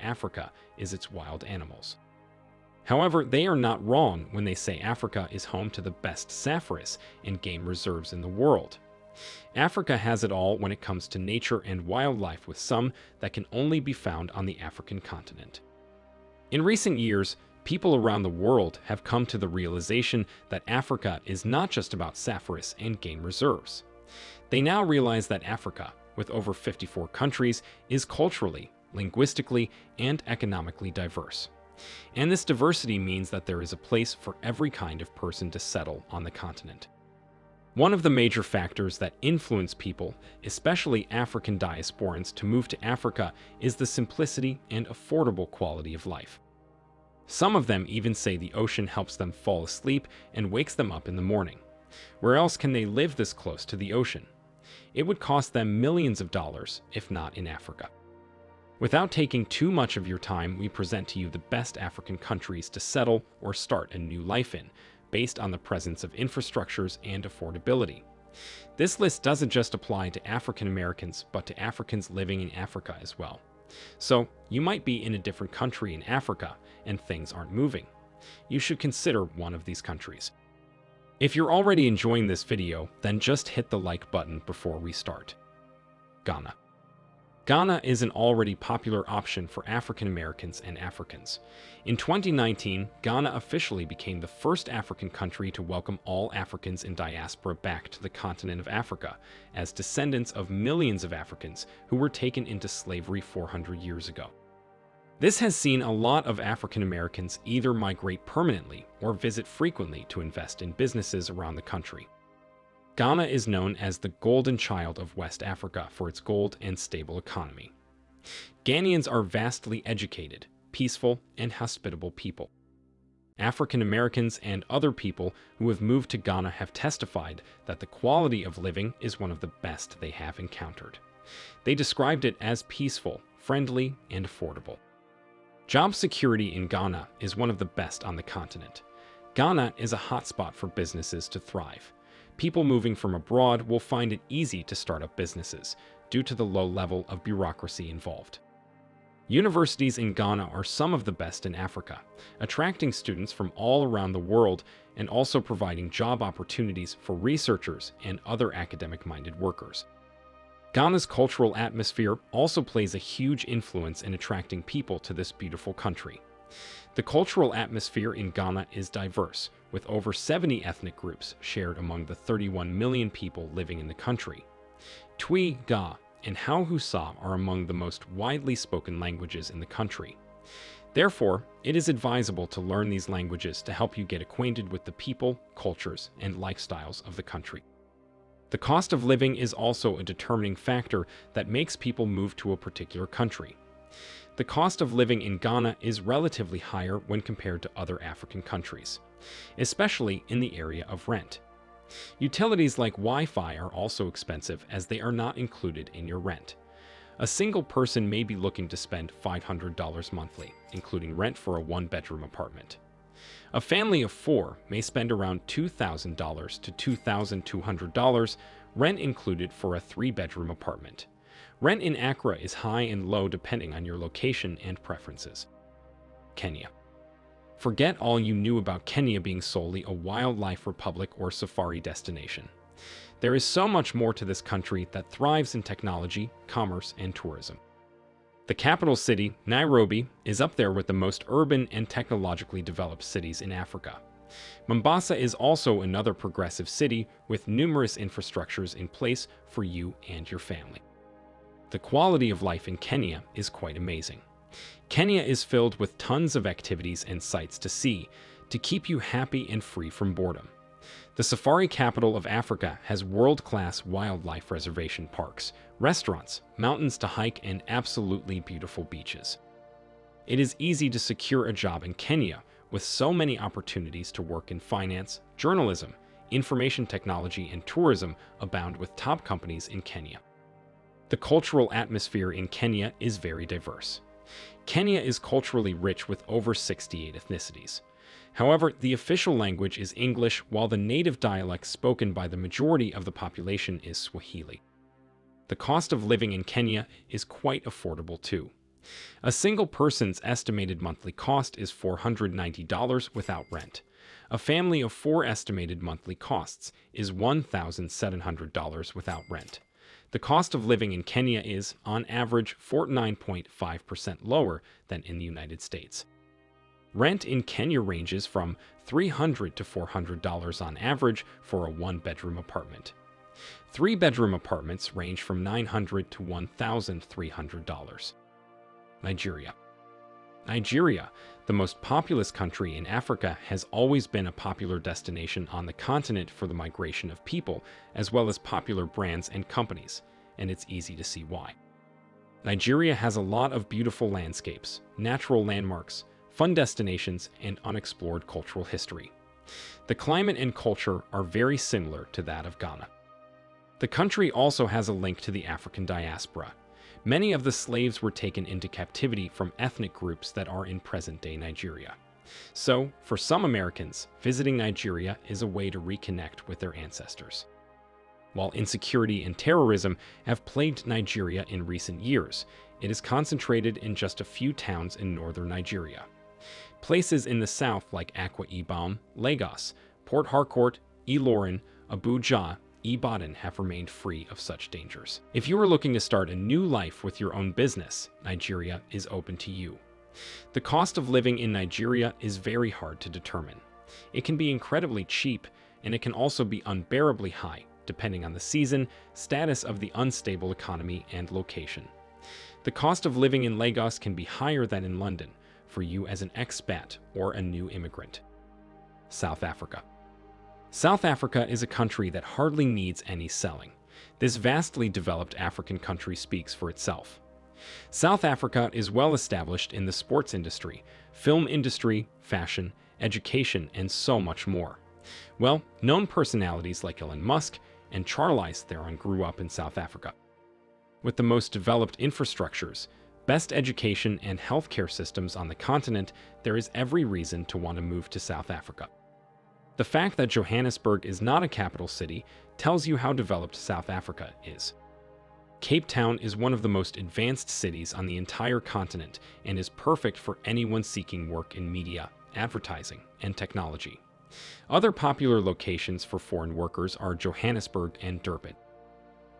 Africa is its wild animals. However, they are not wrong when they say Africa is home to the best safaris and game reserves in the world. Africa has it all when it comes to nature and wildlife, with some that can only be found on the African continent. In recent years, people around the world have come to the realization that Africa is not just about safaris and game reserves. They now realize that Africa, with over 54 countries, is culturally, linguistically, and economically diverse. And this diversity means that there is a place for every kind of person to settle on the continent. One of the major factors that influence people, especially African diasporans, to move to Africa is the simplicity and affordable quality of life. Some of them even say the ocean helps them fall asleep and wakes them up in the morning. Where else can they live this close to the ocean? It would cost them millions of dollars, if not in Africa. Without taking too much of your time, we present to you the best African countries to settle or start a new life in, based on the presence of infrastructures and affordability. This list doesn't just apply to African Americans, but to Africans living in Africa as well. So, you might be in a different country in Africa and things aren't moving. You should consider one of these countries. If you're already enjoying this video, then just hit the like button before we start. Ghana. Ghana is an already popular option for African Americans and Africans. In 2019, Ghana officially became the first African country to welcome all Africans in diaspora back to the continent of Africa, as descendants of millions of Africans who were taken into slavery 400 years ago. This has seen a lot of African Americans either migrate permanently or visit frequently to invest in businesses around the country. Ghana is known as the golden child of West Africa for its gold and stable economy. Ghanaians are vastly educated, peaceful, and hospitable people. African Americans and other people who have moved to Ghana have testified that the quality of living is one of the best they have encountered. They described it as peaceful, friendly, and affordable. Job security in Ghana is one of the best on the continent. Ghana is a hotspot for businesses to thrive. People moving from abroad will find it easy to start up businesses due to the low level of bureaucracy involved. Universities in Ghana are some of the best in Africa, attracting students from all around the world and also providing job opportunities for researchers and other academic-minded workers. Ghana's cultural atmosphere also plays a huge influence in attracting people to this beautiful country. The cultural atmosphere in Ghana is diverse, with over 70 ethnic groups shared among the 31 million people living in the country. Twi, Ga, and Hausa are among the most widely spoken languages in the country. Therefore, it is advisable to learn these languages to help you get acquainted with the people, cultures, and lifestyles of the country. The cost of living is also a determining factor that makes people move to a particular country. The cost of living in Ghana is relatively higher when compared to other African countries, especially in the area of rent. Utilities like Wi-Fi are also expensive as they are not included in your rent. A single person may be looking to spend $500 monthly, including rent for a one-bedroom apartment. A family of four may spend around $2,000 to $2,200, rent included for a three-bedroom apartment. Rent in Accra is high and low depending on your location and preferences. Kenya. Forget all you knew about Kenya being solely a wildlife republic or safari destination. There is so much more to this country that thrives in technology, commerce, and tourism. The capital city, Nairobi, is up there with the most urban and technologically developed cities in Africa. Mombasa is also another progressive city with numerous infrastructures in place for you and your family. The quality of life in Kenya is quite amazing. Kenya is filled with tons of activities and sights to see to keep you happy and free from boredom. The safari capital of Africa has world-class wildlife reservation parks, restaurants, mountains to hike, and absolutely beautiful beaches. It is easy to secure a job in Kenya with so many opportunities to work in finance, journalism, information technology, and tourism abound with top companies in Kenya. The cultural atmosphere in Kenya is very diverse. Kenya is culturally rich with over 68 ethnicities. However, the official language is English, while the native dialect spoken by the majority of the population is Swahili. The cost of living in Kenya is quite affordable too. A single person's estimated monthly cost is $490 without rent. A family of 4 estimated monthly costs is $1,700 without rent. The cost of living in Kenya is, on average, 49.5% lower than in the United States. Rent in Kenya ranges from $300 to $400 on average for a 1-bedroom apartment. 3-bedroom apartments range from $900 to $1,300. Nigeria. Nigeria, the most populous country in Africa, has always been a popular destination on the continent for the migration of people, as well as popular brands and companies, and it's easy to see why. Nigeria has a lot of beautiful landscapes, natural landmarks, fun destinations, and unexplored cultural history. The climate and culture are very similar to that of Ghana. The country also has a link to the African diaspora. Many of the slaves were taken into captivity from ethnic groups that are in present-day Nigeria. So, for some Americans, visiting Nigeria is a way to reconnect with their ancestors. While insecurity and terrorism have plagued Nigeria in recent years, it is concentrated in just a few towns in northern Nigeria. Places in the south like Akwa Ibom, Lagos, Port Harcourt, Ilorin, Abuja, Ibadan have remained free of such dangers. If you are looking to start a new life with your own business, Nigeria is open to you. The cost of living in Nigeria is very hard to determine. It can be incredibly cheap, and it can also be unbearably high, depending on the season, status of the unstable economy, and location. The cost of living in Lagos can be higher than in London for you as an expat or a new immigrant. South Africa. South Africa is a country that hardly needs any selling. This vastly developed African country speaks for itself. South Africa is well established in the sports industry, film industry, fashion, education, and so much more. Well, known personalities like Elon Musk and Charlize Theron grew up in South Africa. With the most developed infrastructures, best education, and healthcare systems on the continent, there is every reason to want to move to South Africa. The fact that Johannesburg is not a capital city tells you how developed South Africa is. Cape Town is one of the most advanced cities on the entire continent and is perfect for anyone seeking work in media, advertising, and technology. Other popular locations for foreign workers are Johannesburg and Durban.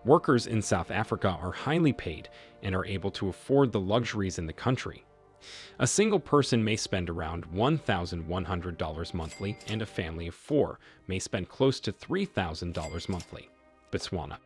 Workers in South Africa are highly paid and are able to afford the luxuries in the country. A single person may spend around $1,100 monthly, and a family of 4 may spend close to $3,000 monthly. Botswana.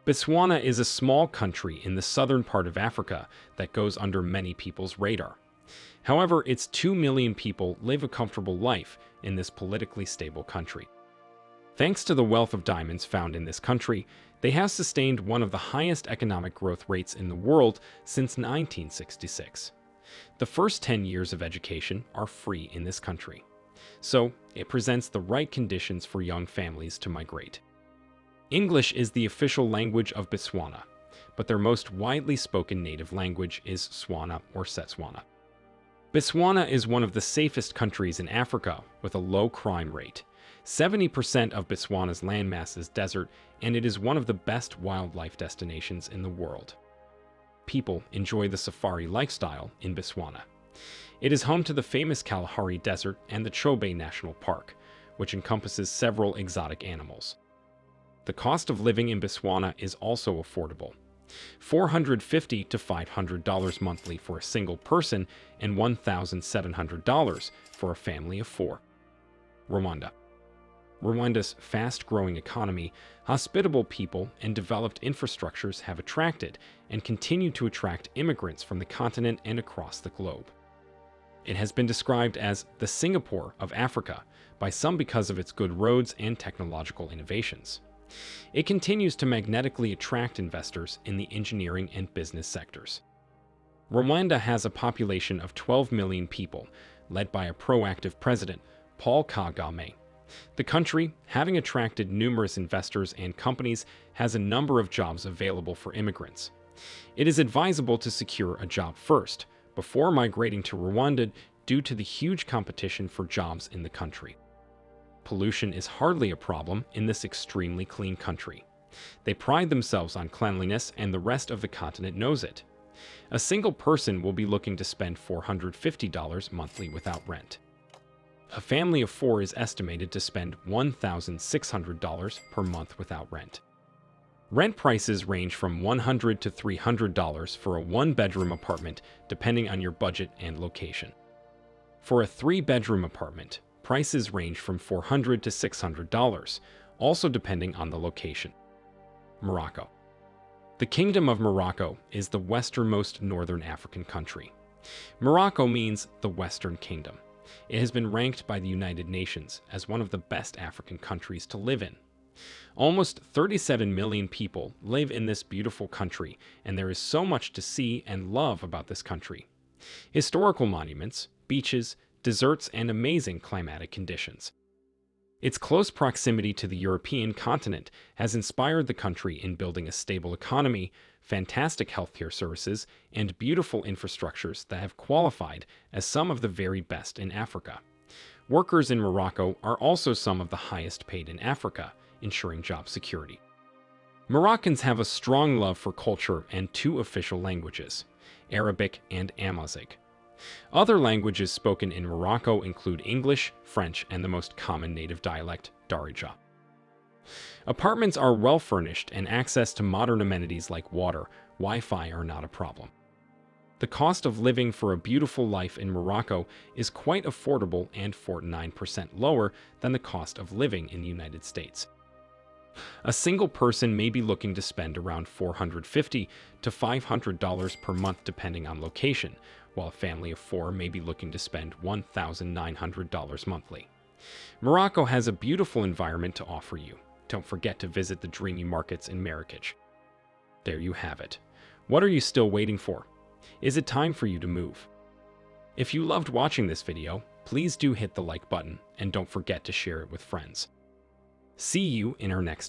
Botswana is a small country in the southern part of Africa that goes under many people's radar. However, its 2 million people live a comfortable life in this politically stable country. Thanks to the wealth of diamonds found in this country, they have sustained one of the highest economic growth rates in the world since 1966. The first 10 years of education are free in this country, so it presents the right conditions for young families to migrate. English is the official language of Botswana, but their most widely spoken native language is Tswana or Setswana. Botswana is one of the safest countries in Africa with a low crime rate. 70% of Botswana's landmass is desert, and it is one of the best wildlife destinations in the world. People enjoy the safari lifestyle in Botswana. It is home to the famous Kalahari Desert and the Chobe National Park, which encompasses several exotic animals. The cost of living in Botswana is also affordable. $450 to $500 monthly for a single person and $1,700 for a family of 4. Rwanda. Rwanda's fast-growing economy, hospitable people, and developed infrastructures have attracted and continue to attract immigrants from the continent and across the globe. It has been described as the Singapore of Africa by some because of its good roads and technological innovations. It continues to magnetically attract investors in the engineering and business sectors. Rwanda has a population of 12 million people, led by a proactive president, Paul Kagame. The country, having attracted numerous investors and companies, has a number of jobs available for immigrants. It is advisable to secure a job first, before migrating to Rwanda due to the huge competition for jobs in the country. Pollution is hardly a problem in this extremely clean country. They pride themselves on cleanliness, and the rest of the continent knows it. A single person will be looking to spend $450 monthly without rent. A family of 4 is estimated to spend $1,600 per month without rent. Rent prices range from $100 to $300 for a 1-bedroom apartment, depending on your budget and location. For a 3-bedroom apartment, prices range from $400 to $600, also depending on the location. Morocco. The Kingdom of Morocco is the westernmost northern African country. Morocco means the Western Kingdom. It has been ranked by the United Nations as one of the best African countries to live in. Almost 37 million people live in this beautiful country, and there is so much to see and love about this country. Historical monuments, beaches, deserts, and amazing climatic conditions. Its close proximity to the European continent has inspired the country in building a stable economy, fantastic healthcare services, and beautiful infrastructures that have qualified as some of the very best in Africa. Workers in Morocco are also some of the highest paid in Africa, ensuring job security. Moroccans have a strong love for culture and 2 official languages, Arabic and Amharic. Other languages spoken in Morocco include English, French, and the most common native dialect, Darija. Apartments are well furnished, and access to modern amenities like water, Wi-Fi are not a problem. The cost of living for a beautiful life in Morocco is quite affordable and 49% lower than the cost of living in the United States. A single person may be looking to spend around $450 to $500 per month depending on location, while a family of 4 may be looking to spend $1,900 monthly. Morocco has a beautiful environment to offer you. Don't forget to visit the dreamy markets in Marrakech. There you have it. What are you still waiting for? Is it time for you to move? If you loved watching this video, please do hit the like button and don't forget to share it with friends. See you in our next